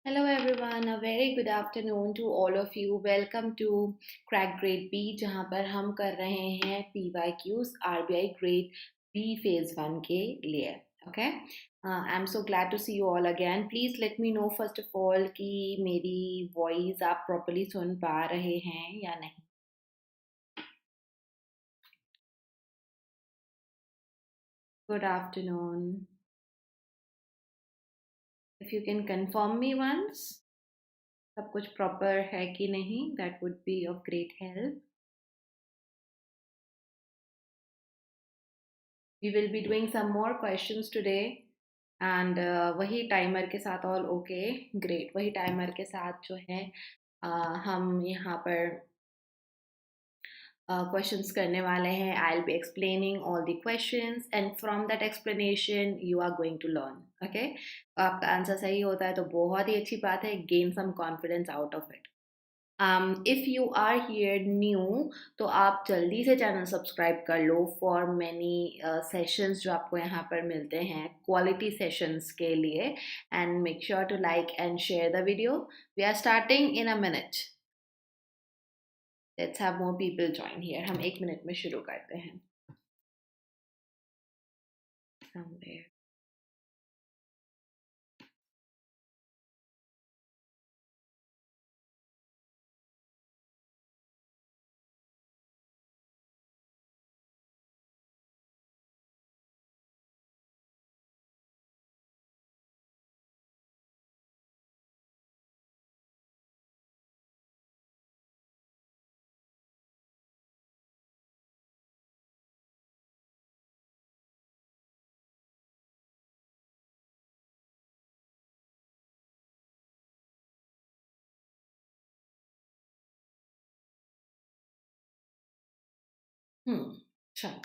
Hello everyone, a very good afternoon to all of you. Welcome to Crack Grade B जहाँ पर हम कर रहे हैं PYQs RBI Grade B Phase 1 के लिए. Okay? I'm so glad to see you all again. Please let me know first of all कि मेरी voice आप properly सुन पा रहे हैं या नहीं. Good afternoon. If you can confirm me once, सब कुछ proper है कि नहीं, that would be of great help. We will be doing some more questions today and वही टाइमर के साथ ऑल ओके ग्रेट वही टाइमर के साथ जो है हम यहाँ पर questions करने वाले हैं. I'll be explaining all the questions and from that explanation you are going to learn. Okay? आपका आंसर सही होता है तो बहुत ही अच्छी बात है. Gain some confidence out of it. If you are here new तो आप जल्दी से चैनल सब्सक्राइब कर लो फॉर मैनी सेशंस जो आपको यहाँ पर मिलते हैं क्वालिटी सेशंस के लिए and make sure to like and share the video. We are starting in a minute. Let's have more people join here. हम 1 मिनट में शुरू करते हैं. Somewhere. चलो.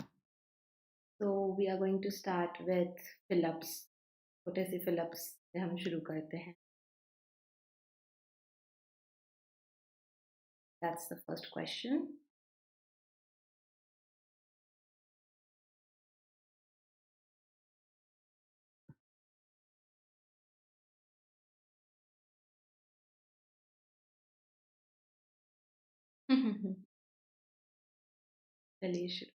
So we are going to start with fill-ups. छोटे से fill-ups से हम शुरू करते हैं. That's the first question. चलिए शुरू.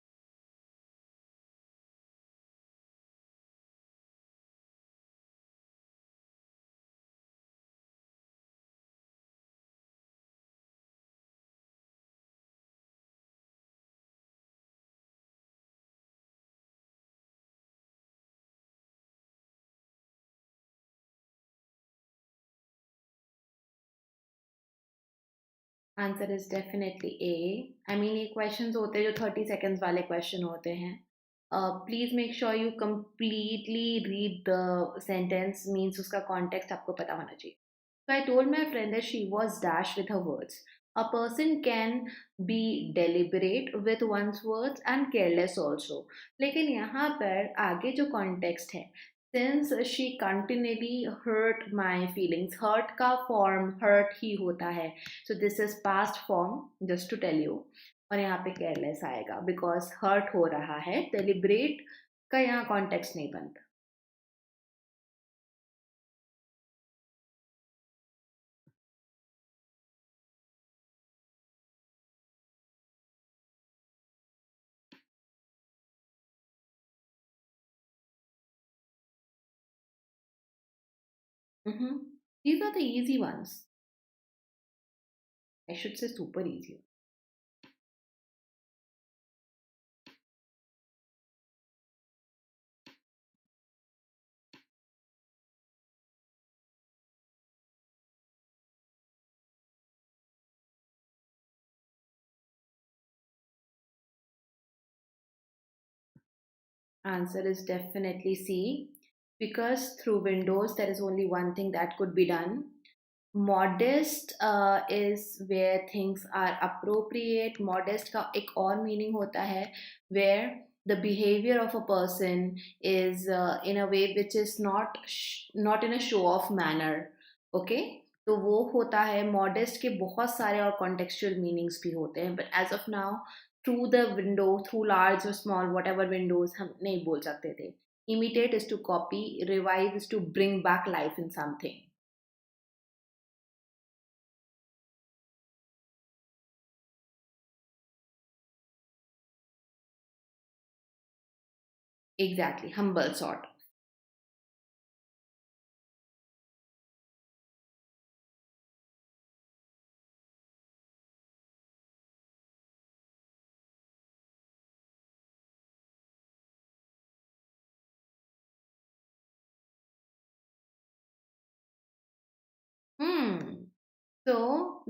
Answer is definitely A. I mean ये क्वेश्चंस होते हैं जो 30 सेकेंड्स वाले क्वेश्चन होते हैं. Please make sure you completely read the sentence. Means उसका कॉन्टेक्स्ट आपको पता होना चाहिए. So I told my friend that she was dash with her words. A person can be deliberate with one's words and careless also. लेकिन यहाँ पर आगे जो context है, since she continually hurt my feelings, hurt का form hurt ही होता है, so this is past form just to tell you. और यहाँ पे careless आएगा because hurt हो रहा है. Deliberate का यहाँ context नहीं बनता. These are the easy ones. I should say super easy. Answer is definitely C. Because through windows, there is only one thing that could be done. Modest is where things are appropriate. Modest का एक और meaning होता है where the behavior of a person is in a way which is not in a show off manner. Okay? तो वो होता है. Modest के बहुत सारे और contextual meanings भी होते हैं. But as of now, through the window, through large or small, whatever windows, हम नहीं बोल सकते थे. Imitate is to copy, revive is to bring back life in something. Exactly, humble sort. Hmm. So,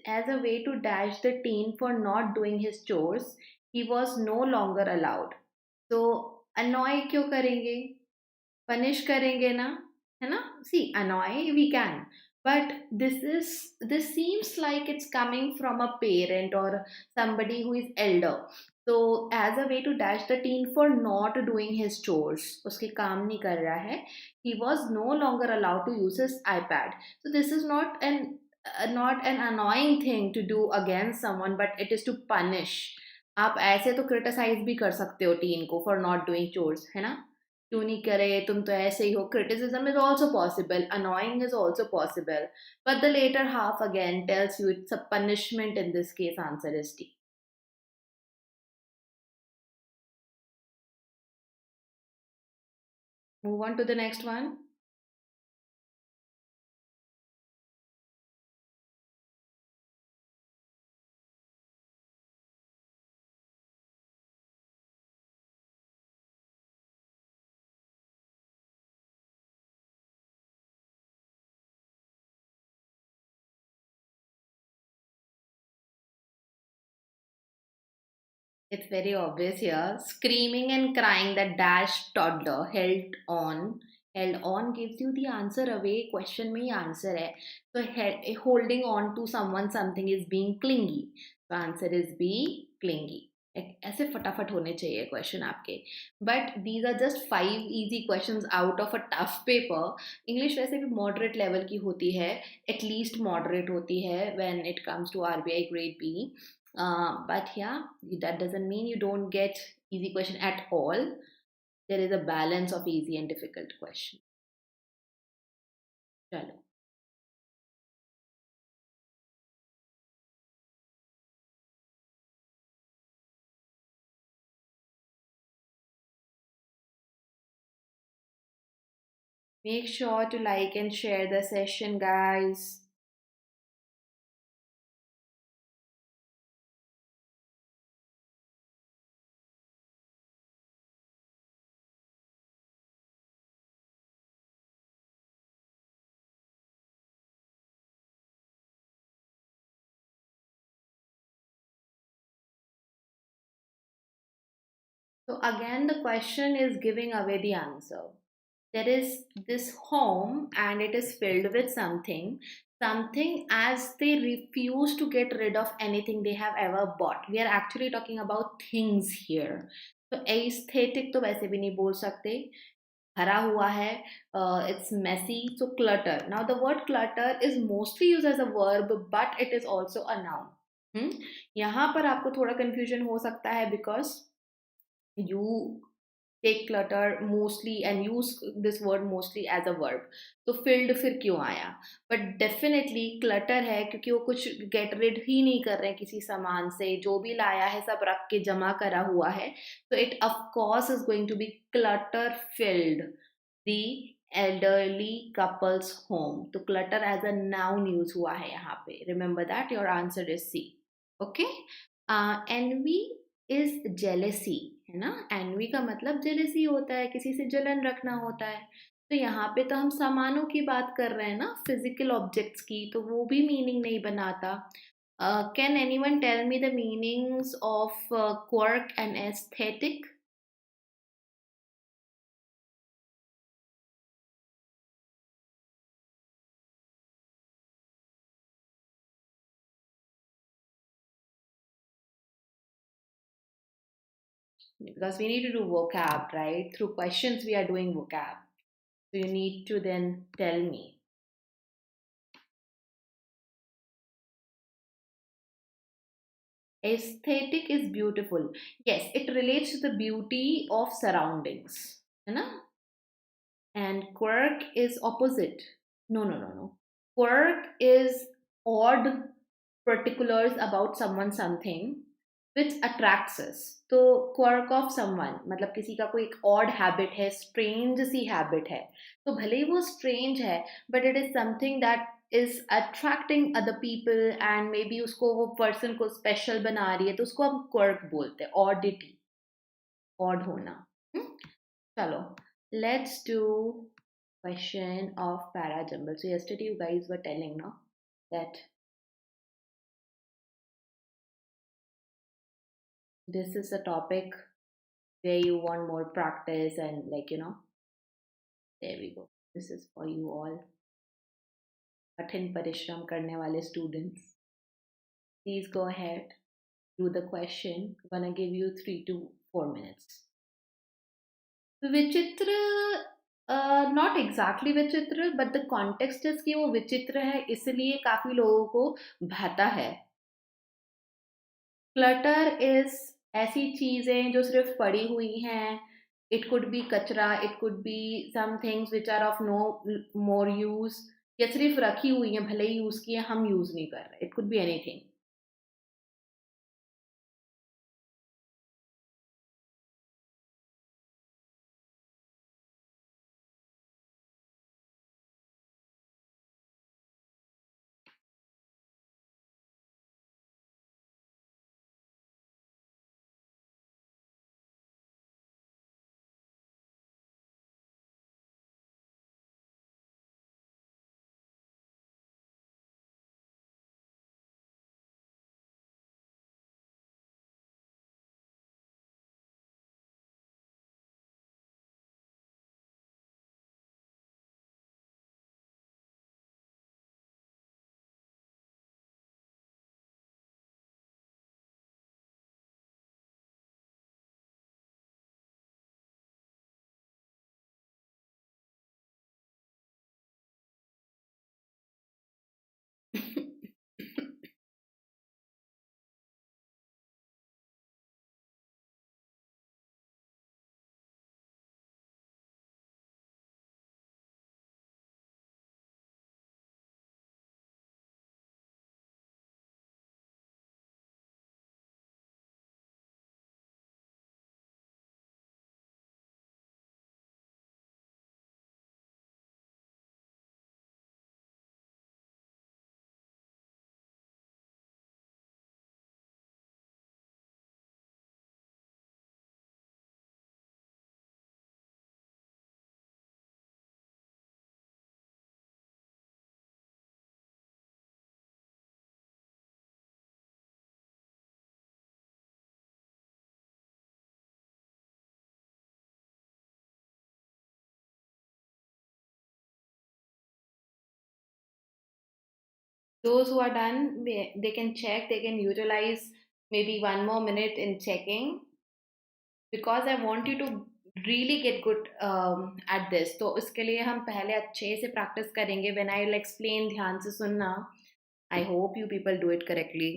as a way to dash the teen for not doing his chores, he was no longer allowed. तो annoy क्यों करेंगे? Punish करेंगे ना, है ना? See, annoy we can, but this seems like it's coming from a parent or somebody who is elder. So as a way to dash the teen for not doing his chores, उसके काम नहीं कर रहा है, he was no longer allowed to use his iPad. So this is not an annoying thing to do against someone, but it is to punish. आप ऐसे तो criticise भी कर सकते हो टीन को फॉर नॉट डूइंग चोर्स, है ना? क्यों नहीं करे, तुम तो ऐसे ही हो. Criticism is also possible, annoying is also possible, but the later half again tells you it's a punishment. In this case, answer is D. Move on to the next one. It's very obvious here. Screaming and crying that dash toddler held on. Held on gives you the answer away. Question में ही answer है. So holding on to someone something is being clingy. So answer is B, clingy. ऐसे फटाफट होने चाहिए question आपके. But these are just 5 easy questions out of a tough paper. English वैसे भी moderate level की होती है, एटलीस्ट मॉडरेट होती है when it comes to RBI grade B. But yeah, that doesn't mean you don't get easy question at all. There is a balance of easy and difficult question. Chalo. Make sure to like and share the session, guys. So again, the question is giving away the answer. There is this home and it is filled with something as they refuse to get rid of anything they have ever bought. We are actually talking about things here. So aesthetic तो वैसे भी नहीं बोल सकते, भरा हुआ है, it's messy, so clutter. Now the word clutter is mostly used as a verb but it is also a noun. यहाँ पर आपको थोड़ा confusion हो सकता है because you take clutter mostly and use this word mostly as a verb. तो filled फिर क्यों आया? But definitely clutter है क्योंकि वो कुछ get rid ही नहीं कर रहे हैं किसी सामान से, जो भी लाया है सब रख के जमा करा हुआ है. So it of course is going to be clutter filled. The elderly couple's home. तो clutter as a noun use हुआ है यहाँ पे. Remember that. Your answer is C. Okay. Envy is jealousy, है ना? एनवी का मतलब जेलेसी होता है, किसी से जलन रखना होता है. तो यहाँ पे तो हम सामानों की बात कर रहे हैं ना, फिजिकल ऑब्जेक्ट्स की, तो वो भी मीनिंग नहीं बनाता. Can anyone tell me the meanings of quirk and aesthetic? Because we need to do vocab, right? Through questions we are doing vocab. So you need to then tell me. Aesthetic is beautiful. Yes, it relates to the beauty of surroundings. है ना? And quirk is opposite. No. Quirk is odd particulars about someone something. which attracts us. तो quirk of someone मतलब किसी का कोई एक odd habit है, strange सी habit है, तो भले ही वो strange है, but it is something that is attracting other people and maybe उसको वो person को special बना रही है, तो उसको हम quirk बोलते हैं, oddity, odd होना. चलो, let's do question of para jumble. So yesterday you guys were telling no that this is a topic where you want more practice and like there we go. This is for you all कठिन परिश्रम करने वाले students. Please go ahead, do the question. I'm gonna give you 3 to 4 minutes. विचित्र not exactly विचित्र but the context is कि वो विचित्र है इसलिए काफी लोगों को भाता है. क्लटर इज ऐसी चीजें जो सिर्फ पड़ी हुई हैं. इट कुड बी कचरा, it could be some things which are of no more use, या सिर्फ रखी हुई हैं, भले ही यूज किए हम यूज नहीं कर रहे. It could be anything. Those who are done, they can check, they can utilize maybe 1 more minute in checking, because I want you to really get good at this. तो इसके लिए हम पहले अच्छे से practice करेंगे. When I will explain, ध्यान से सुनना. I hope you people do it correctly.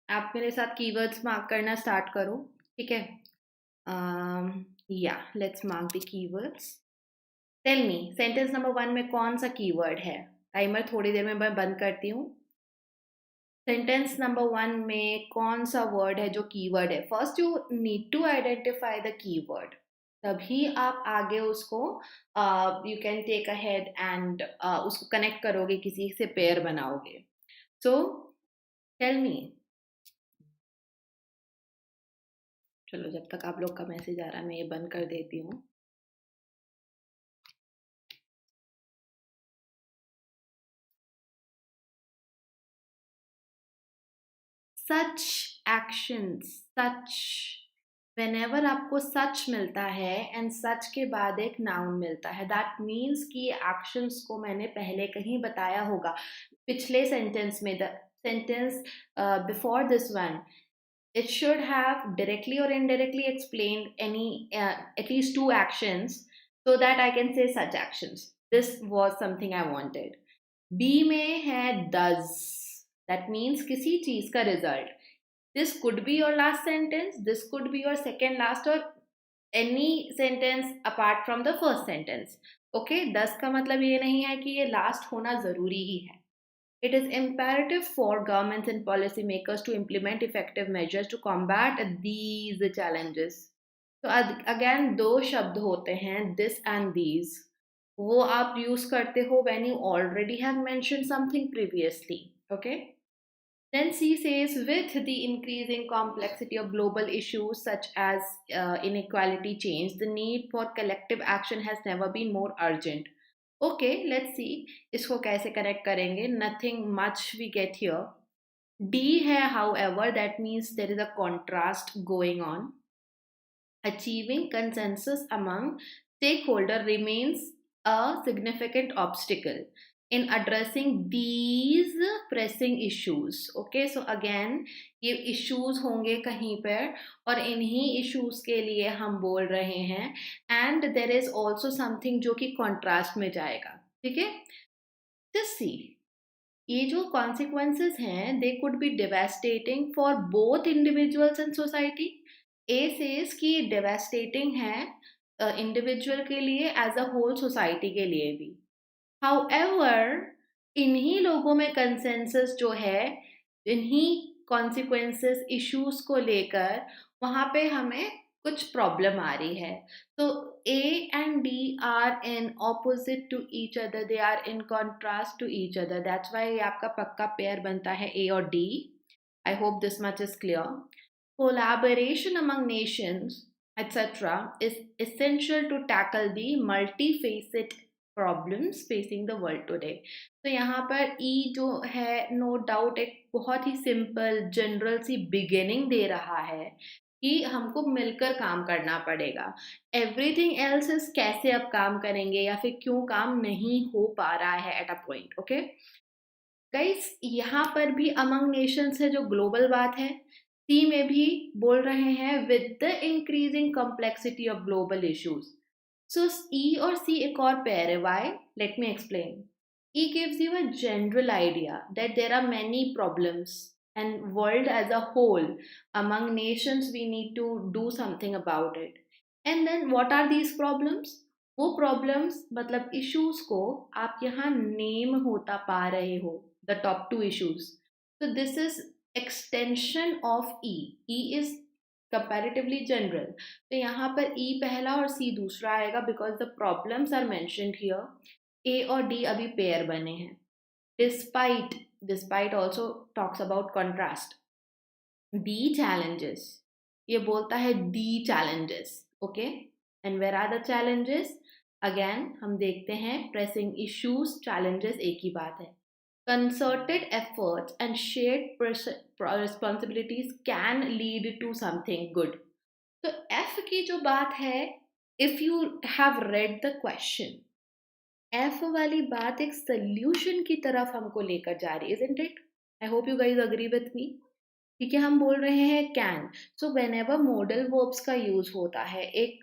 आप मेरे साथ keywords मार्क करना स्टार्ट करो, ठीक है? Yeah, let's mark the keywords. Tell me, sentence number 1 में कौन सा keyword है? टाइमर थोड़ी देर में मैं बंद करती हूँ. सेंटेंस नंबर 1 में कौन सा वर्ड है जो कीवर्ड है? First you need to identify the keyword, तभी आप आगे उसको you can take ahead and उसको कनेक्ट करोगे, किसी से पेयर बनाओगे. So tell me. चलो, जब तक आप लोग का मैसेज आ रहा है मैं ये बंद कर देती हूँ. सच एक्शंस, सच, whenever आपको सच मिलता है एंड सच के बाद एक नाउन मिलता है, दैट मीन्स कि एक्शंस को मैंने पहले कहीं बताया होगा. पिछले सेंटेंस में, the sentence before this one, it should have directly or indirectly explained any at least 2 actions so that I can say such actions. This was something I wanted. B में है does, that means किसी चीज का result. This could be your last sentence, this could be your second last, or any sentence apart from the first sentence. Okay, does का मतलब ये नहीं है कि ये last होना जरूरी ही है. It is imperative for governments and policymakers to implement effective measures to combat these challenges. तो again दो शब्द होते हैं, this and these. वो आप use करते हो when you already have mentioned something previously. Okay? Then C says, with the increasing complexity of global issues such as inequality change, the need for collective action has never been more urgent. Okay, let's see इसको कैसे connect करेंगे. Nothing much we get here. D है, however, that means there is a contrast going on. Achieving consensus among stakeholders remains a significant obstacle in addressing these pressing issues. Okay, so again ये issues होंगे कहीं पर और इन्हीं issues के लिए हम बोल रहे हैं, and there is also something जो कि contrast में जाएगा. ठीक है, just see ये जो consequences हैं they could be devastating for both individuals and society. A says कि devastating है individual के लिए as a whole society के लिए भी. However, इन्हीं लोगों में consensus जो है, इन्हीं consequences issues को लेकर वहाँ पे हमें कुछ problem आ रही है. So A and D are in opposite to each other. They are in contrast to each other. That's why ये आपका पक्का pair बनता है A और D. I hope this much is clear. Collaboration among nations, etc., is essential to tackle the multifaceted problems facing the world today. तो यहाँ पर E जो है no doubt एक बहुत ही simple general सी beginning दे रहा है कि हमको मिलकर काम करना पड़ेगा. Everything else is कैसे अब काम करेंगे या फिर क्यों काम नहीं हो पा रहा है at a point. Okay? Guys, यहाँ पर भी among nations है जो global बात है. C में भी बोल रहे हैं with the increasing complexity of global issues. So E और C एक और pair है. Why? Let me explain. E gives you a general idea that there are many problems and world as a whole among nations we need to do something about it. And then what are these problems? वो problems मतलब issues को आप यहाँ name होता पा रहे हो, the top two issues. So this is extension of E. E is comparatively general. तो यहाँ पर E पहला और C दूसरा आएगा because the problems are mentioned here. A और D अभी pair बने हैं. Despite also talks about contrast. B challenges, ये बोलता है D challenges. Okay, and where are the challenges? Again हम देखते हैं pressing issues, challenges एक ही बात है. Concerted efforts and shared responsibilities can lead to something good. तो F की जो बात है, if you have read the question, F वाली बात एक solution की तरफ हमको लेकर जा रही है, isn't it? I hope you guys agree with me. ठीक है, हम बोल रहे हैं can. So whenever modal verbs का use होता है, एक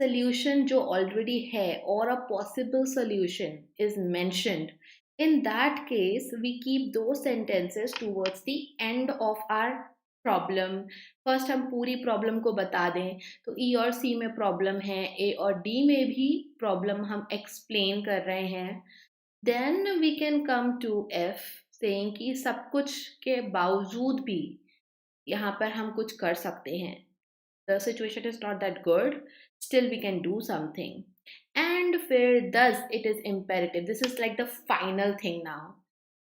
solution जो already है or a possible solution is mentioned, in that case we keep those sentences towards the end of our problem. First हम पूरी problem को बता दें, तो E और C में problem है, A और D में भी problem हम explain कर रहे हैं. Then we can come to F saying कि सब कुछ के बावजूद भी यहाँ पर हम कुछ कर सकते हैं. The situation is not that good, still we can do something. And फिर thus it is imperative. This is like the final thing now.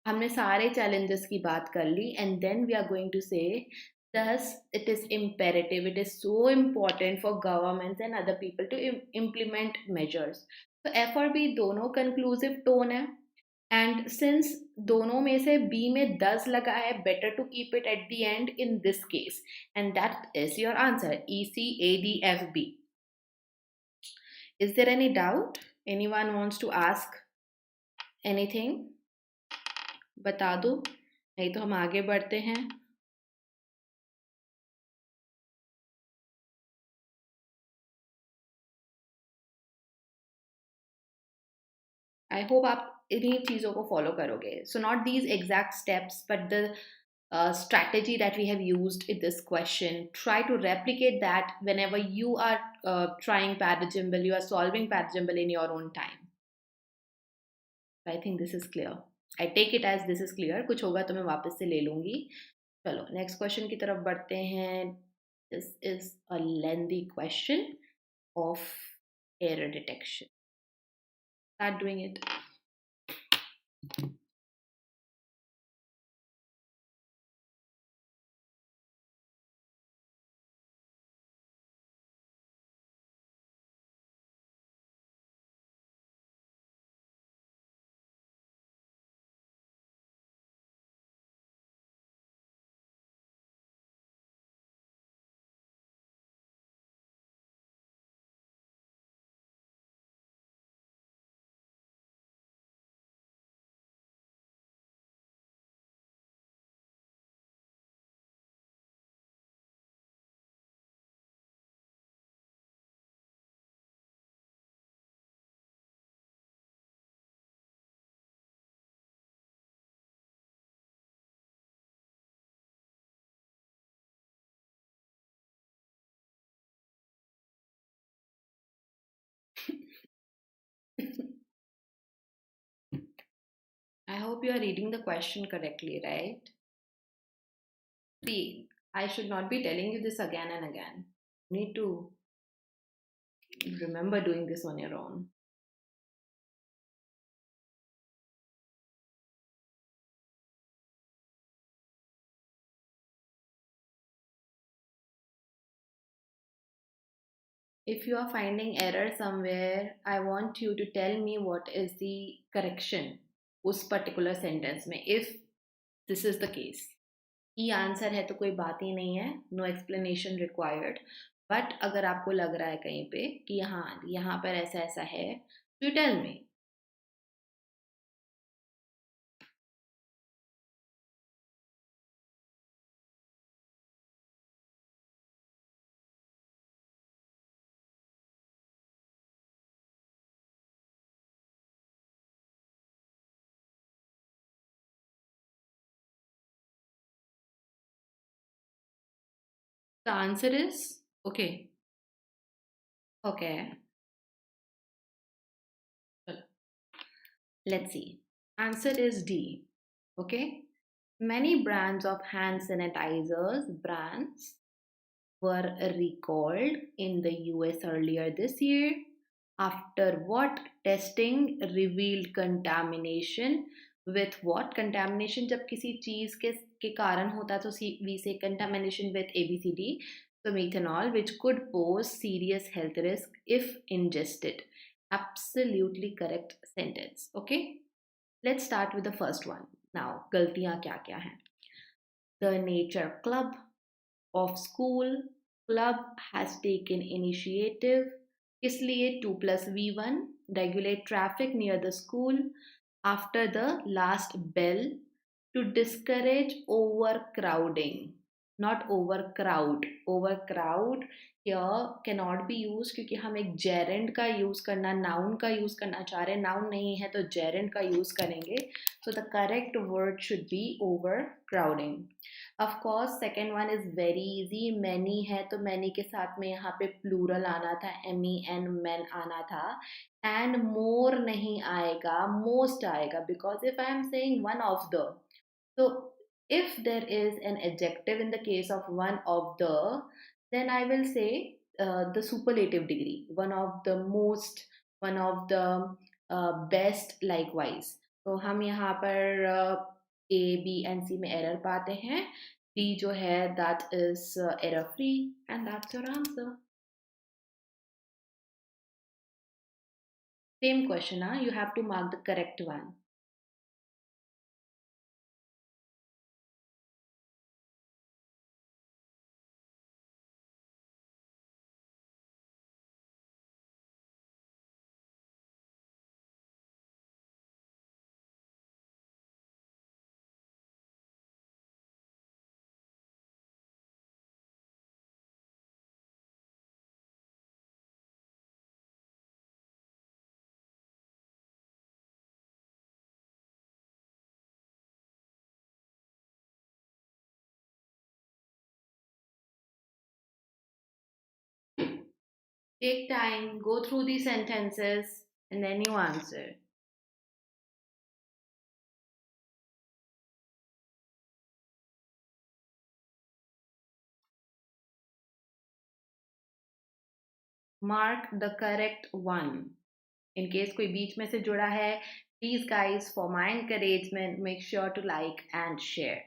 हमने सारे challenges की बात कर ली and then we are going to say thus it is imperative. It is so important for governments and other people to implement measures. So F और B दोनों conclusive tone है. And since दोनों में से B में does लगा है, better to keep it at the end in this case. And that is your answer. E, C, A, D, F, B. Is there any doubt? Anyone wants to ask anything? बता दो, नहीं तो हम आगे बढ़ते हैं. आई होप आप इन्हीं चीज़ों को फॉलो करोगे. So not these exact steps but the strategy that we have used in this question. Try to replicate that whenever you are trying parajumble, you are solving parajumble in your own time. I think this is clear. I take it as this is clear. कुछ होगा तो मैं वापस से ले लूँगी. चलो next question की तरफ बढ़ते हैं. This is a lengthy question of error detection. Start doing it. I hope you are reading the question correctly, right? See, I should not be telling you this again and again. You need to remember doing this on your own. If you are finding error somewhere, I want you to tell me what is the correction उस particular sentence में, if this is the case. E answer है तो कोई बात ही नहीं है, no explanation required. But अगर आपको लग रहा है कहीं पे कि यहाँ पर ऐसा ऐसा है, you tell me. The answer is okay. Okay. Let's see. Answer is D. Okay. Many brands of hand sanitizers brands were recalled in the US earlier this year after what testing revealed contamination with what. Contamination जब किसी चीज के कारण होता है तो we say contamination with ABCD. So methanol, which could pose serious health risk if ingested. Absolutely correct sentence. Okay, let's start with the first one. Now गलतियां क्या क्या हैं? The nature club of school club has taken initiative इसलिए 2+V1 regulate traffic near the school after the last bell to discourage overcrowding, not overcrowd. Overcrowd here cannot be used क्योंकि हम एक gerund का use करना, noun का use करना चाह रहे हैं. noun नहीं है तो gerund का use करेंगे. So the correct word should be overcrowding. Of course second one is very easy. many है तो many के साथ में यहाँ पे plural आना था, men men आना था, and more नहीं आएगा, most आएगा, because if I am saying one of the, so if there is an adjective in the case of one of the, then I will say the superlative degree, one of the most, one of the best likewise. तो हम यहाँ पर A, B and C में error पाते हैं. D जो है that is error free, and that's your answer. Same question, you have to mark the correct one. Take time, go through the sentences, and then you answer. Mark the correct one. In case कोई बीच में से जुड़ा है, please guys, for my encouragement, make sure to like and share.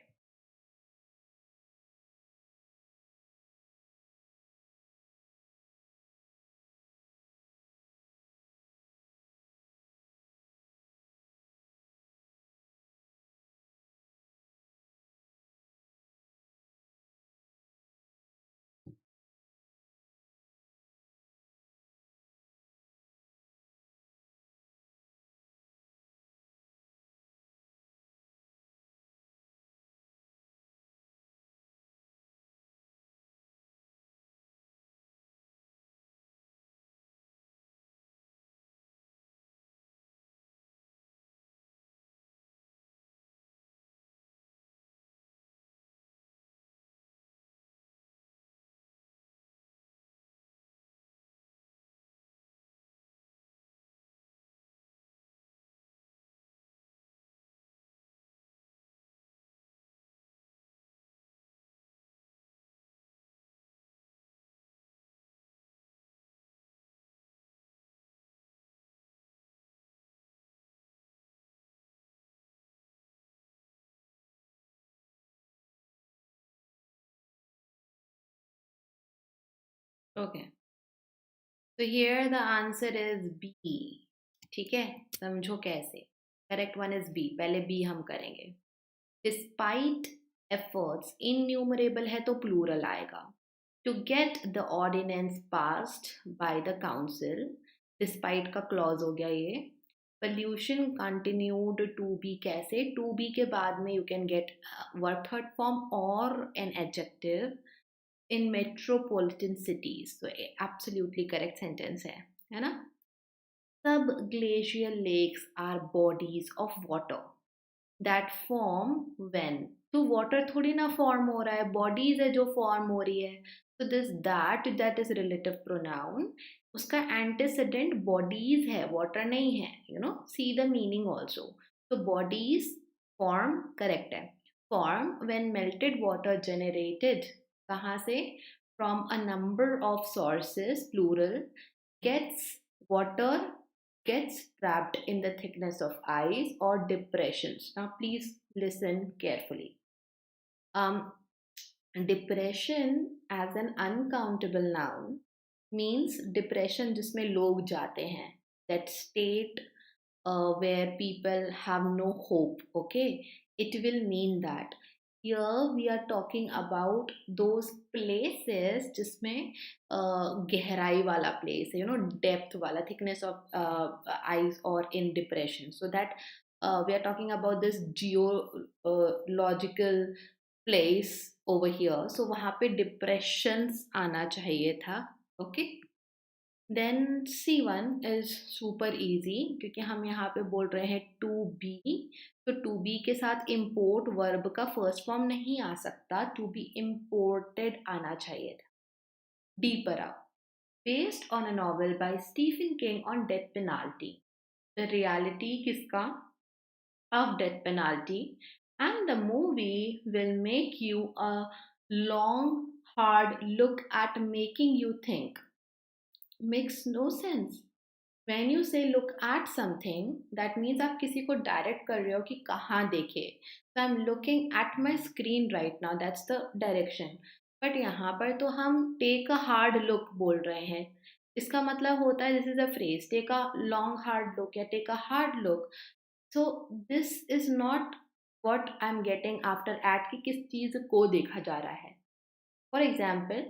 Okay. So here the answer is B. ठीक है, समझो कैसे. Correct one is B. पहले B हम करेंगे. Despite efforts, innumerable है तो plural आएगा. To get the ordinance passed by the council, despite का clause हो गया ये. Pollution continued to be कैसे? To be के बाद में you can get verb third form or an adjective in metropolitan cities. So absolutely correct sentence है ना? Subglacial lakes are bodies of water that form when. तो water थोड़ी ना form हो रहा है, bodies है जो form हो रही है. So this that is relative pronoun. उसका antecedent bodies है, water नहीं है. You know, see the meaning also. So bodies form correct है. Form when melted water generated. कहाँ से? From a number of sources, plural, gets water gets trapped in the thickness of ice or depressions. Now, please listen carefully. Depression as an uncountable noun means depression जिसमें लोग जाते हैं. That state where people have no hope. Okay, it will mean that. Here we are talking about those places जिसमें गहराई वाला place है, you know, depth वाला, thickness of ice or in depression. So that we are talking about this geological place over here. So वहाँ पे depressions आना चाहिए था. Okay. Then C1 is super easy क्योंकि हम यहाँ पे बोल रहे हैं टू बी. तो टू बी के साथ इम्पोर्ट वर्ब का फर्स्ट फॉर्म नहीं आ सकता, टू बी इम्पोर्टेड आना चाहिए था. डी पर आओ. Based on a novel by Stephen King on death penalty. The reality किसका? Of death penalty. And the movie will make you a long hard look at making you think. Makes no sense. When you say look at something, that means आप किसी को direct कर रहे हो कि कहाँ देखे. So I'm looking at my screen right now. That's the direction. But यहाँ पर तो हम take a hard look बोल रहे हैं. इसका मतलब होता है this is a phrase. Take a long hard look या take a hard look. So this is not what I'm getting after at कि किस चीज़ को देखा जा रहा है. For example,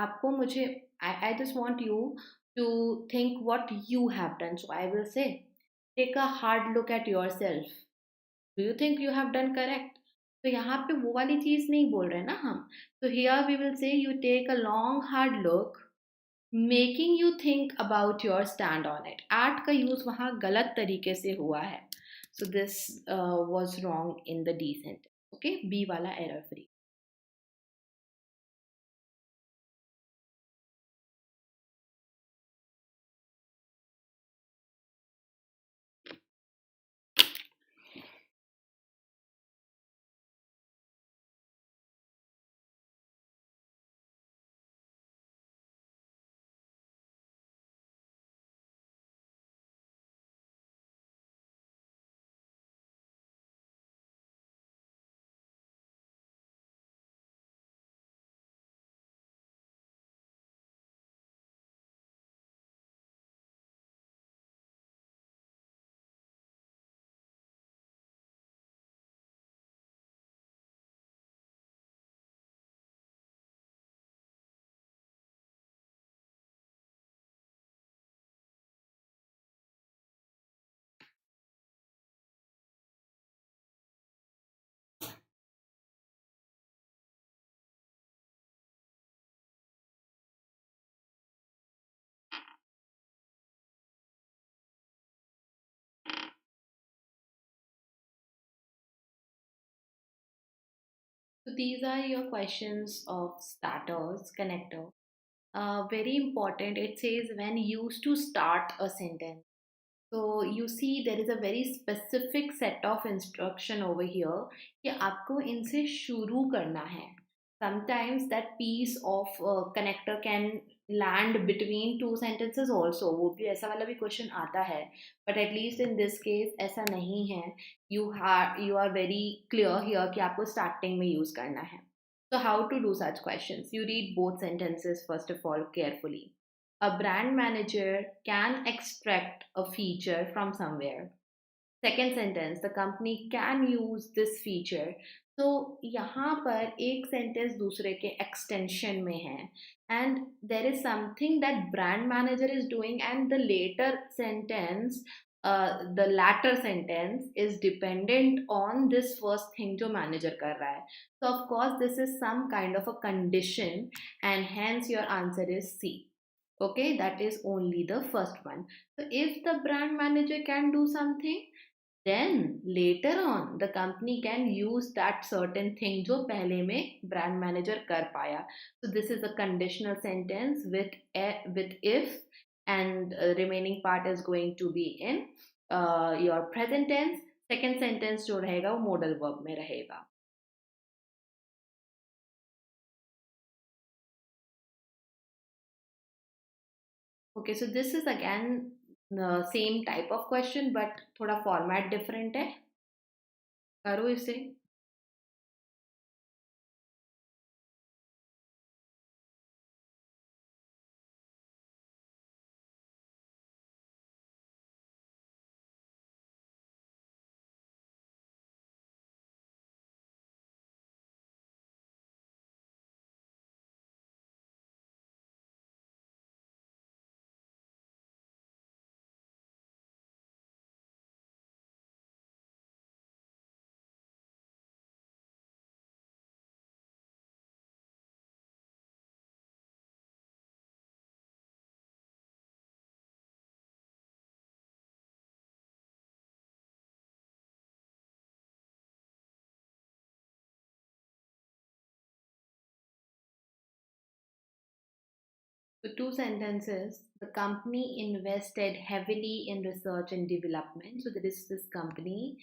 आपको मुझे I just want you to think what you have done. So I will say, take a hard look at yourself. Do you think you have done correct? तो यहाँ पे वो वाली चीज़ नहीं बोल रहे ना हम. So here we will say you take a long hard look, making you think about your stand on it. At का use वहाँ गलत तरीके से हुआ है. So this was wrong in the D sentence. Okay, B वाला error free. these are your questions of starters, connector. Very important. It says when used to start a sentence. So you see there is a very specific set of instruction over here कि आपको इनसे शुरू करना है. Sometimes that piece of connector can land between two sentences also. वो भी ऐसा वाला भी question आता है. But at least in this case ऐसा नहीं है. You are very clear here कि आपको starting में use करना है. So how to do such questions? You read both sentences first of all carefully. A brand manager can extract a feature from somewhere. Second sentence, the company can use this feature. तो यहाँ पर एक sentence दूसरे के extension में है and there is something that brand manager is doing and the latter sentence is dependent on this first thing जो manager कर रहा है. So of course this is some kind of a condition and hence your answer is C. Okay, that is only the first one. So if the brand manager can do something, then later on the company can use that certain thing जो पहले में brand manager कर पाया. So this is a conditional sentence with if and remaining part is going to be in your present tense. Second sentence जो रहेगा वो modal verb में रहेगा. Okay, so this is again the same type of question but थोड़ा format different है. करो इसे. So two sentences. The company invested heavily in research and development. So there is this company.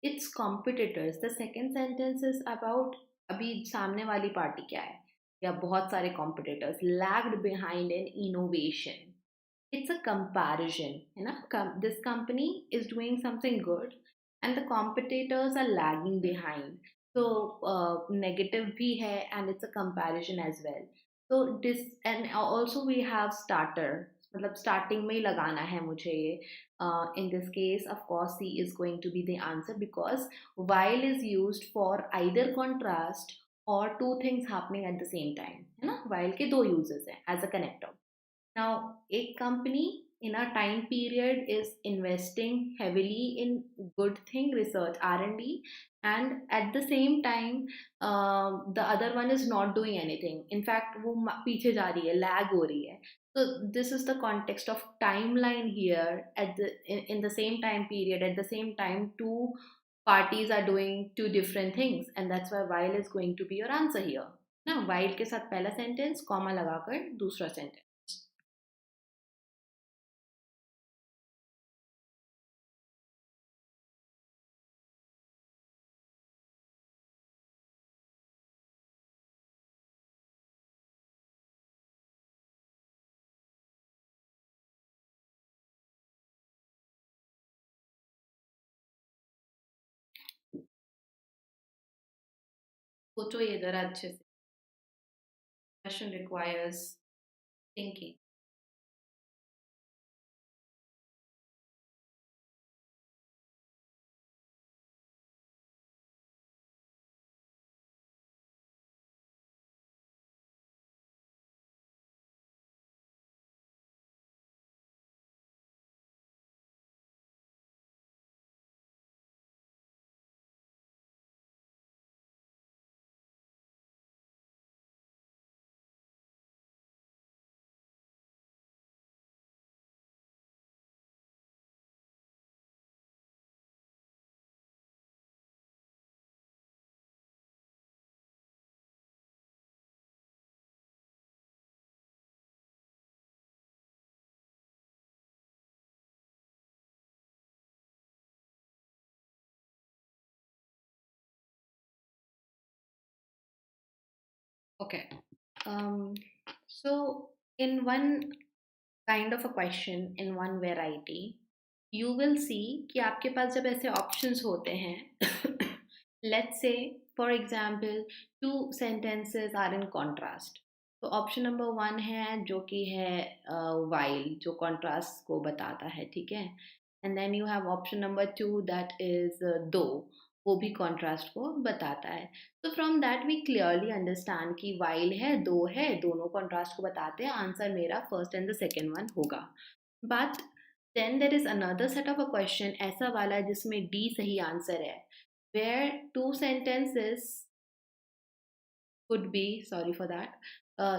Its competitors. The second sentence is about अभी सामने वाली party क्या है या बहुत सारे competitors lagged behind in innovation. It's a comparison. है ना? This company is doing something good and the competitors are lagging behind. So negative भी है and it's a comparison as well. So this and also we have starter. मतलब starting में ही लगाना है मुझे ये. In this case, of course, C is going to be the answer because while is used for either contrast or two things happening at the same time. है ना? While के दो uses हैं as a connector. Now, a company in a time period is investing heavily in good thing research R&D and at the same time the other one is not doing anything. In fact, वो पीछे जा रही है, lag हो रही है. So this is the context of timeline here. In the same time period, at the same time, two parties are doing two different things, and that's why while is going to be your answer here. ना while के साथ पहला sentence, comma लगाकर दूसरा sentence. सोचो ये जरा अच्छे से. Question requires thinking. Okay. So in one kind of a question, in one variety, you will see कि आपके पास जब ऐसे options होते हैं let's say for example two sentences are in contrast. तो ऑप्शन नंबर वन है जो कि है while, जो कॉन्ट्रास्ट को बताता है, ठीक है. And then you have option number two that is दो, वो भी कॉन्ट्रास्ट को बताता है. तो from that we clearly understand कि वाइल है, दो है, दोनों कॉन्ट्रास्ट को बताते हैं. आंसर मेरा first and the second one होगा. But then there is another set of a question, ऐसा वाला जिसमें डी सही आंसर है, where two sentences could be, sorry for that, uh,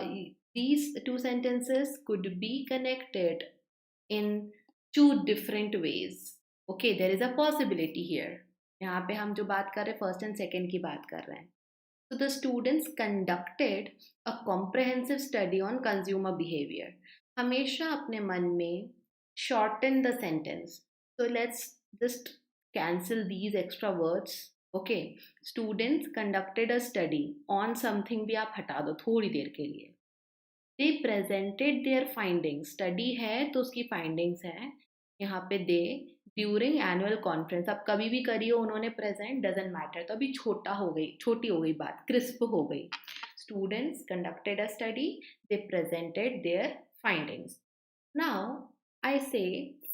these two sentences could be connected in two different ways. Okay, there is a possibility here. यहाँ पे हम जो बात कर रहे हैं फर्स्ट एंड सेकेंड की बात कर रहे हैं. So the students conducted a comprehensive study on consumer behavior. हमेशा अपने मन में shorten the sentence. So let's just cancel these extra words. Okay, students conducted a study on something भी आप हटा दो थोड़ी देर के लिए. They presented their findings. Study है तो उसकी findings है. यहाँ पे they ड्यूरिंग एनुअल कॉन्फ्रेंस, अब कभी भी करिए उन्होंने प्रेजेंट, डजेंट मैटर. तो अभी छोटी हो गई बात, क्रिस्प हो गई. Students conducted a study, they presented their findings. Now I say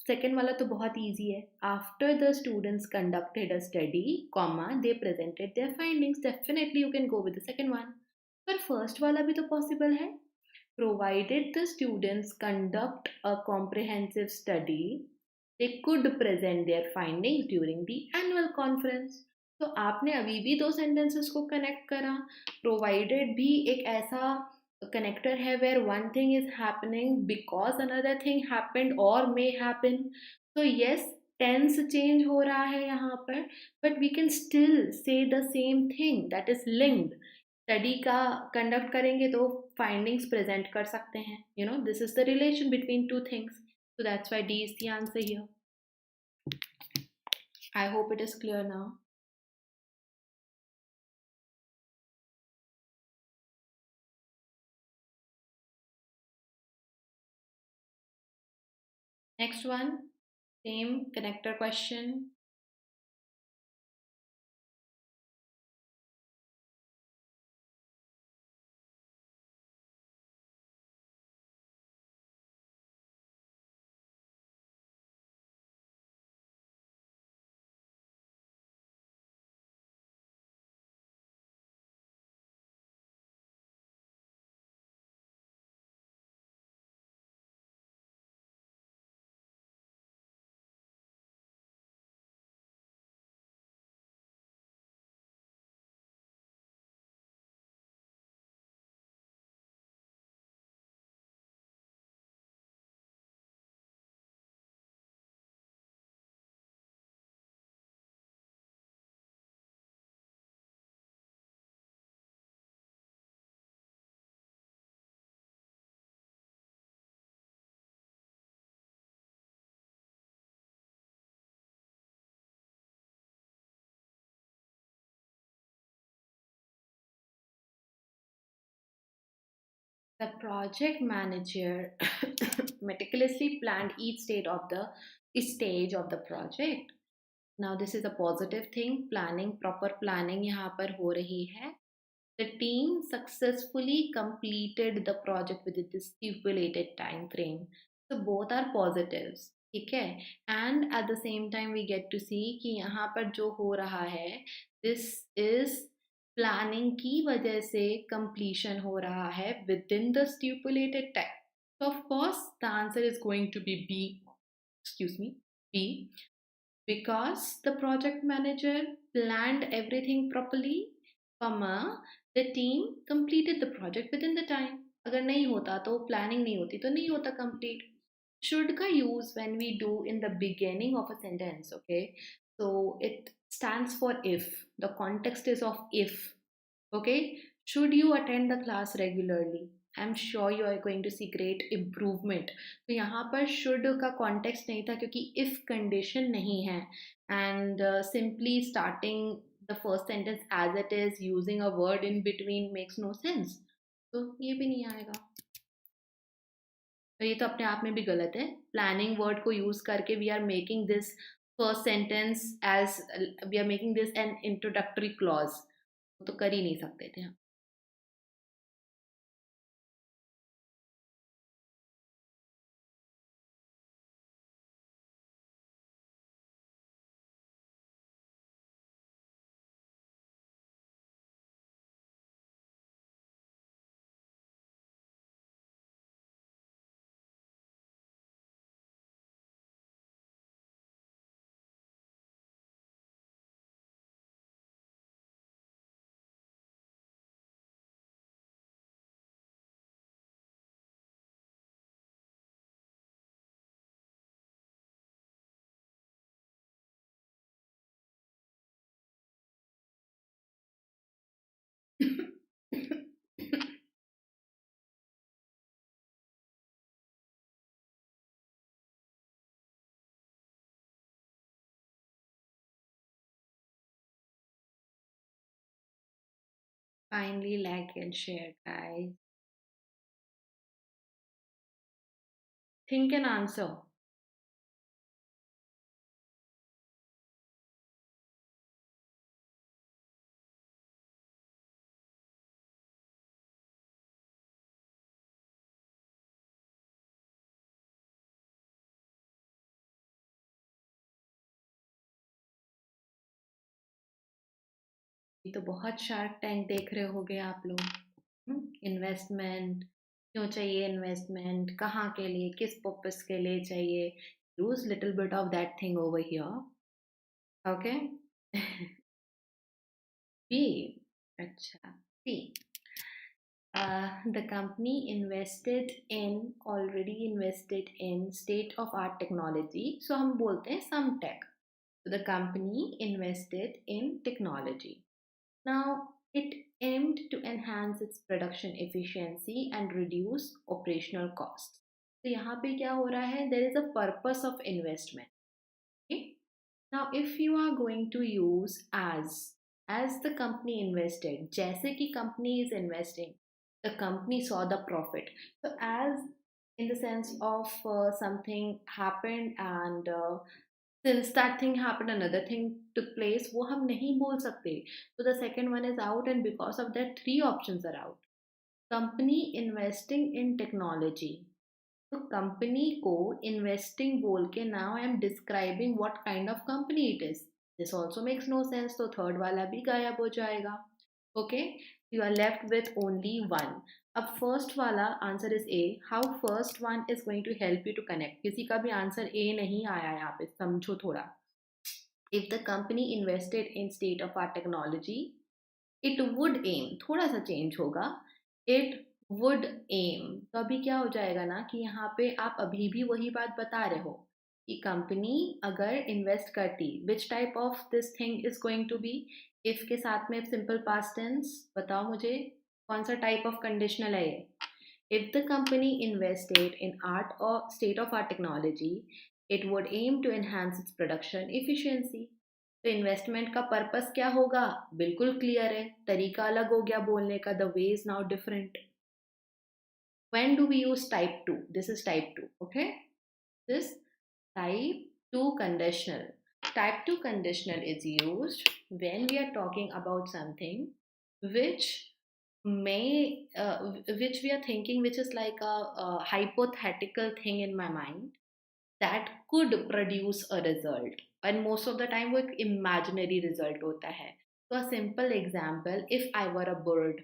second वाला तो बहुत ईजी है. After the students conducted a study comma they presented their findings, definitely you can go with the second one. पर first वाला भी तो possible है. Provided the students conduct a comprehensive study, they could present their findings during the annual conference. तो आपने अभी भी दो sentences को connect करा. Provided भी एक ऐसा connector है where one thing is happening because another thing happened or may happen. So yes, tense change हो रहा है यहाँ पर, but we can still say the same thing that is linked. Study का कंडक्ट करेंगे तो फाइंडिंग्स प्रेजेंट कर सकते हैं. You know, this is the relation between two things. So that's why D is the answer here. I hope it is clear now. Next one, same connector question. The project manager meticulously planned each stage of the project. Now this is a positive thing. Planning, proper planning यहाँ पर हो रही है. The team successfully completed the project within the stipulated time frame. So both are positives. ठीक है. And at the same time we get to see कि यहाँ पर जो हो रहा है, this is प्लानिंग की वजह से completion हो रहा है within the stipulated time. So of course the answer is going to be B. Excuse me, B. Because the project manager planned everything properly, comma, the team completed the project within the time. अगर नहीं होता तो planning नहीं होती तो नहीं होता complete. Should का use when we do in the beginning of a sentence, okay? So it stands for if. The context is of if, okay? Should you attend the class regularly? I'm sure you are going to see great improvement. तो यहाँ पर should का context नहीं था क्योंकि if condition नहीं है, and simply starting the first sentence as it is using a word in between makes no sense. तो ये भी नहीं आएगा। तो ये तो अपने आप में भी गलत है। प्लानिंग वर्ड को यूज करके we are making this first sentence as, we are making this an introductory clause, तो कर ही नहीं सकते थे हम। Kindly like and share, guys. Think and answer. ये तो बहुत शार्क टैंक देख रहे होगे आप लोग। इन्वेस्टमेंट, क्यों चाहिए इन्वेस्टमेंट, कहाँ के लिए, किस पर्पस के लिए चाहिए, use little bit of that thing over here. Okay. B, अच्छा, C, the company invested in, already invested in state of art technology, so हम बोलते हैं some tech. So the company invested in technology. Now it aimed to enhance its production efficiency and reduce operational costs. तो यहाँ पे क्या हो रहा है, there is a purpose of investment. Okay? Now if you are going to use as the company invested, जैसे कि company is investing, the company saw the profit. So as in the sense of something happened and since that thing happened another thing took place, वो हम नहीं बोल सकते. So the second one is out and because of that three options are out. Company investing in technology. तो company को investing बोल के now I am describing what kind of company it is, this also makes no sense, तो third वाला भी गायब हो जाएगा. Okay, you are left with only one. अब फर्स्ट वाला answer is A. How first one is going to help you to connect, किसी का भी आंसर ए नहीं आया यहाँ पे, समझो थोड़ा. If the company invested in state of art technology, it would um, थोड़ा सा चेंज होगा, इट वुड एम. तो अभी क्या हो जाएगा ना कि यहाँ पे आप अभी भी वही बात बता रहे हो कि कंपनी अगर इन्वेस्ट करती, which type of this thing is going to be, if के साथ में सिंपल पास्ट टेंस, बताओ मुझे कौन सा टाइप ऑफ कंडीशनल है ये. If the company invested in art और state of art technology, it would aim to enhance its production efficiency. तो इन्वेस्टमेंट का पर्पस क्या होगा, बिल्कुल क्लियर है, तरीका अलग हो गया बोलने का, the way is now different. When do we use type 2? This is type 2, okay? This type 2 conditional. Type 2 conditional is used when we are talking about something which which we are thinking, which is like a hypothetical thing in my mind that could produce a result. And most of the time वो एक imaginary result होता है. So a simple example, if I were a bird,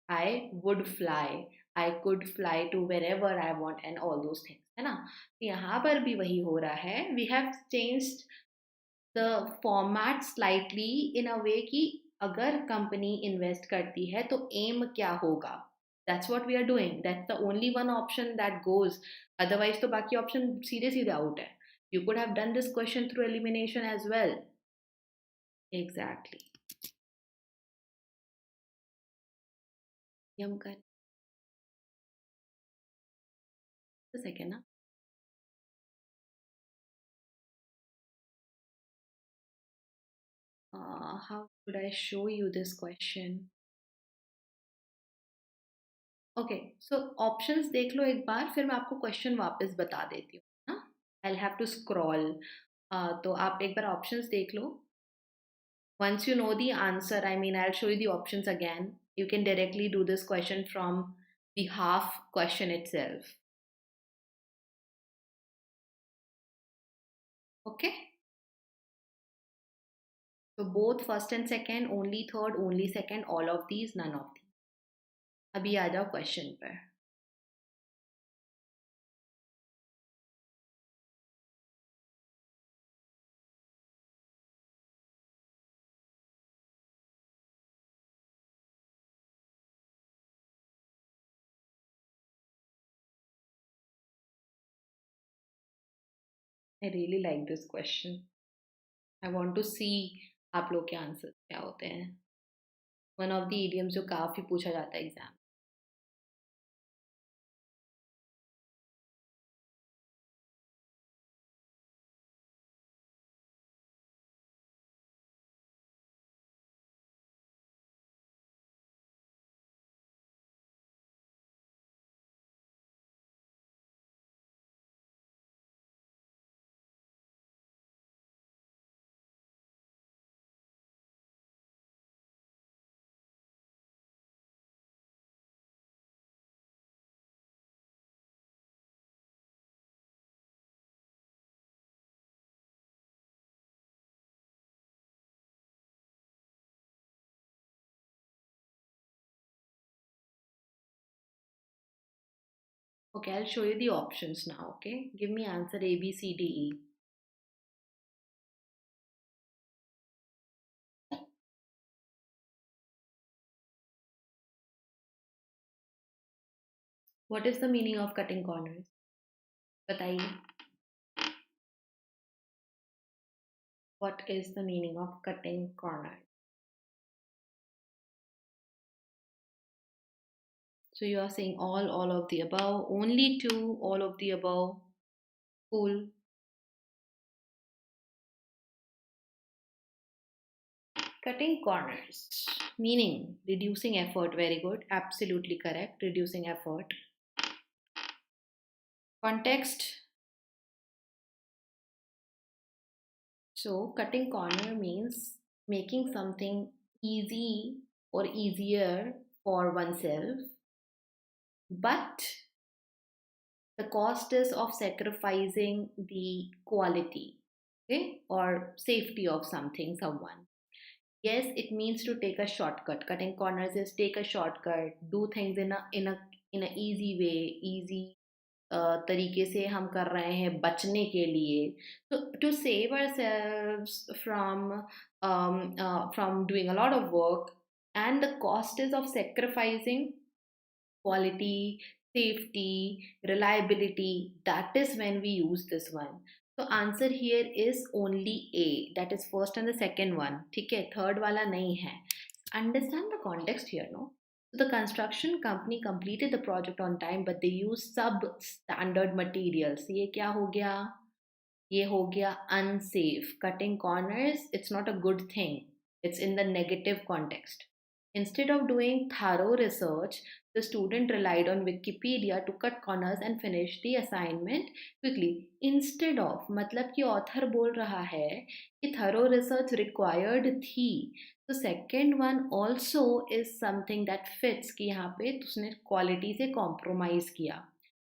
I would fly, I could fly to wherever I want and all those things, है ना. यहाँ पर भी वही हो रहा है. We have changed the format slightly in a way कि अगर कंपनी इन्वेस्ट करती है तो एम क्या होगा. That's what we are doing. That's the only one option that goes. Otherwise तो बाकी ऑप्शन सीधे सीधे आउट है. You could have done this question through elimination as well. Exactly. ये हम कर a second ना. How should I show you this question? Okay, so options देख लो एक बार, फिर मैं आपको क्वेश्चन वापस बता देती हूँ ना। I have to scroll. तो आप एक बार ऑप्शंस देख लो। Once you know the answer, I mean, I'll show you the options again. You can directly do this question from the half question itself. Okay? So both first and second, only third, only second, all of these, none of these. अभी आ जाओ question पर। I really like this question. I want to see आप लोग के answer क्या होते हैं। One of the idioms जो काफ़ी पूछा जाता है exam. Okay, I'll show you the options now. Okay, give me answer A, B, C, D, E. What is the meaning of cutting corners? बताइए। What is the meaning of cutting corners? So you are saying all of the above, only two, all of the above. Cool. Cutting corners, meaning reducing effort. Very good, absolutely correct. Reducing effort. Context. So cutting corner means making something easy or easier for oneself, but the cost is of sacrificing the quality, okay, or safety of something, someone. Yes, it means to take a shortcut. Cutting corners is take a shortcut, do things in a easy way, easy तरीके से हम कर रहे हैं बचने के लिए. So to save ourselves from doing a lot of work, and the cost is of sacrificing quality, safety, reliability, that is when we use this one. So answer here is only A, that is first and the second one. ठीक है, third वाला नहीं है. Understand the context here, no? So the construction company completed the project on time, but they used substandard materials. ये क्या हो गया? ये हो गया unsafe. Cutting corners, it's not a good thing. It's in the negative context. Instead of doing thorough research, the student relied on Wikipedia to cut corners and finish the assignment quickly. Instead of, मतलब कि author बोल रहा है कि thorough research required थी. तो second one also is something that fits कि यहाँ पे उसने quality से compromise किया.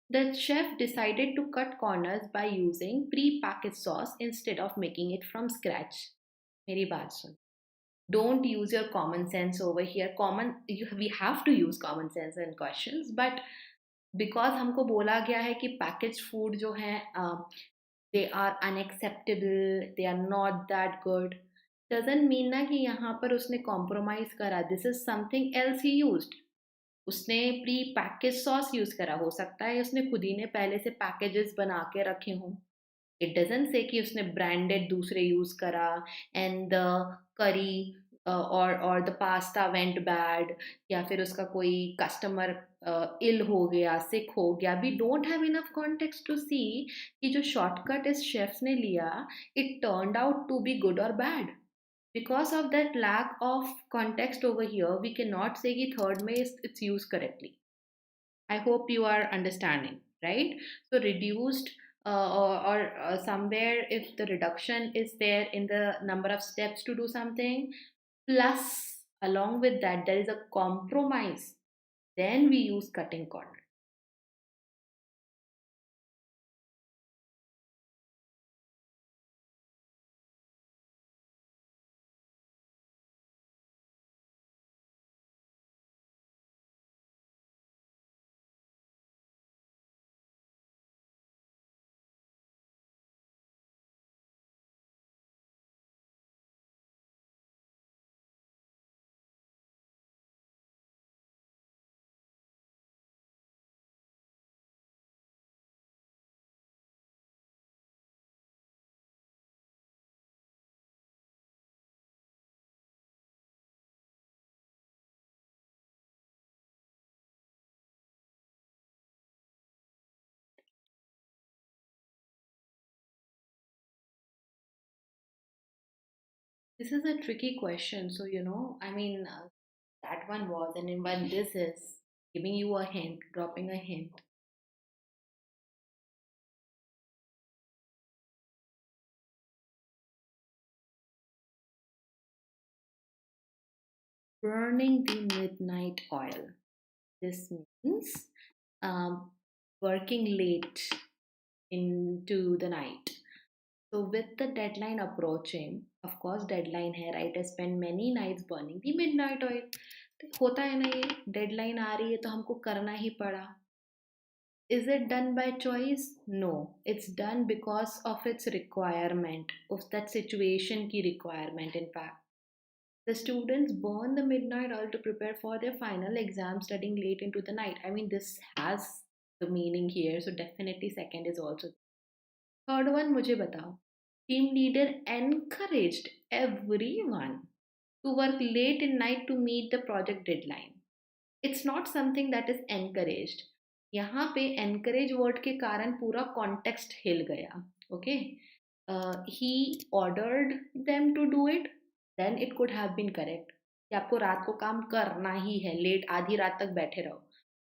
The chef decided to cut corners by using pre-packaged sauce instead of making it from scratch. मेरी बात सुन. Don't use your common sense over here. We have to use common sense in questions, but because हमको बोला गया है कि packaged food जो है they are unacceptable, they are not that good, doesn't mean ना कि यहाँ पर उसने compromise करा. This is something else he used. उसने प्री पैकेज सॉस यूज करा. हो सकता है उसने खुद ही ने पहले से पैकेजेस बना के रखे हों. इट डजंट से कि उसने ब्रांडेड दूसरे यूज करा एंड द करी और द पास्ता वेंट बैड, या फिर उसका कोई कस्टमर इल हो गया, सिक हो गया. We don't have enough context to see कि जो शॉर्टकट इस शेफ्स ने लिया it turned out to be good और bad. Because of that lack of context over here, we cannot say कि third में it's used correctly. I hope you are understanding, right? So reduced or somewhere if the reduction is there in the number of steps to do something, plus along with that there is a compromise, then we use cutting corner. This is a tricky question. So, that one was, and then when this is giving you a hint, dropping a hint. Burning the midnight oil. This means um, working late into the night. So with the deadline approaching, of course deadline है, right? I spent many nights burning the midnight oil. होता है ना ये, deadline आ रही है तो हमको करना ही पड़ा. Is it done by choice? No, it's done because of its requirement, of that situation ki requirement. In fact, the students burn the midnight oil to prepare for their final exam, studying late into the night. I mean, this has the meaning here, so definitely second is also. Third one, मुझे बताओ. Team leader encouraged everyone to work late in night to meet the project deadline. It's not something that is encouraged. यहाँ पे encourage word के कारण पूरा context हिल गया. Okay, he ordered them to do it, then it could have been correct कि आपको रात को काम करना ही है, लेट आधी रात तक बैठे रहो.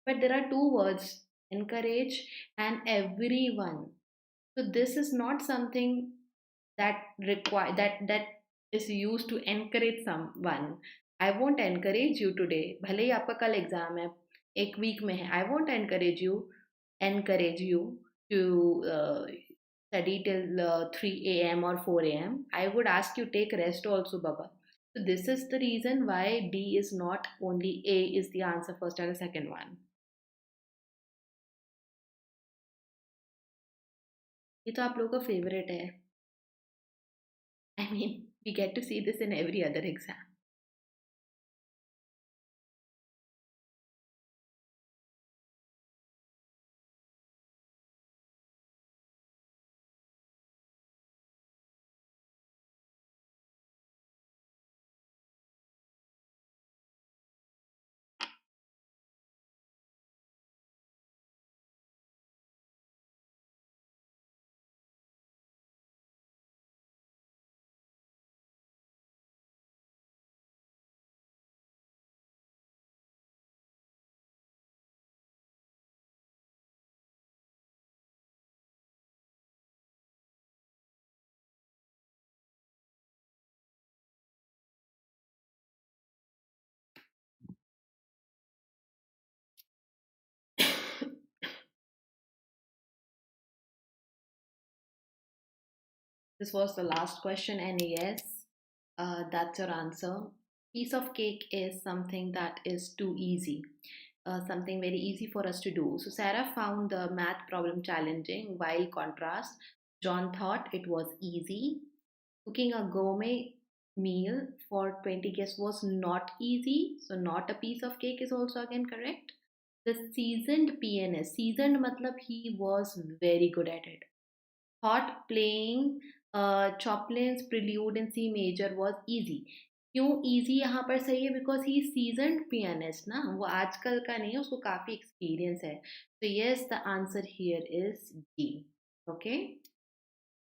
But there are two words, encourage and everyone. So this is not something that require that is used to encourage someone. I won't encourage you today, भले ही आपका कल एग्जाम है, एक वीक में है. I won't encourage you to study till 3 a.m. or 4 a.m. I would ask you take rest also, Baba. So this is the reason why D is not only A is the answer first and the second one. ये तो आप लोगों का favourite है. I mean, we get to see this in every other exam. This was the last question, and yes, that's your answer. Piece of cake is something that is too easy, something very easy for us to do. So Sarah found the math problem challenging, while contrast, John thought it was easy. Cooking a gourmet meal for 20 guests was not easy, so not a piece of cake is also again correct. The seasoned pianist, seasoned matlab he was very good at it. Thought playing Chopin's Prelude in C major was easy. क्यों easy यहाँ पर सही है? Because he is seasoned pianist ना, वो आजकल का नहीं है, उसको काफी experience है. So yes, the answer here is D. Okay?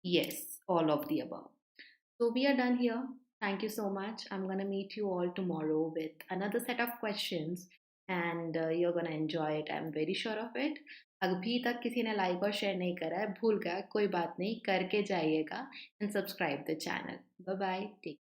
Yes, all of the above. So we are done here. Thank you so much. I'm gonna meet you all tomorrow with another set of questions and you're gonna enjoy it. I'm very sure of it. अभी तक किसी ने like और share नहीं करा है, भूल गया, कोई बात नहीं, करके जाइएगा, and subscribe the channel. Bye bye. Take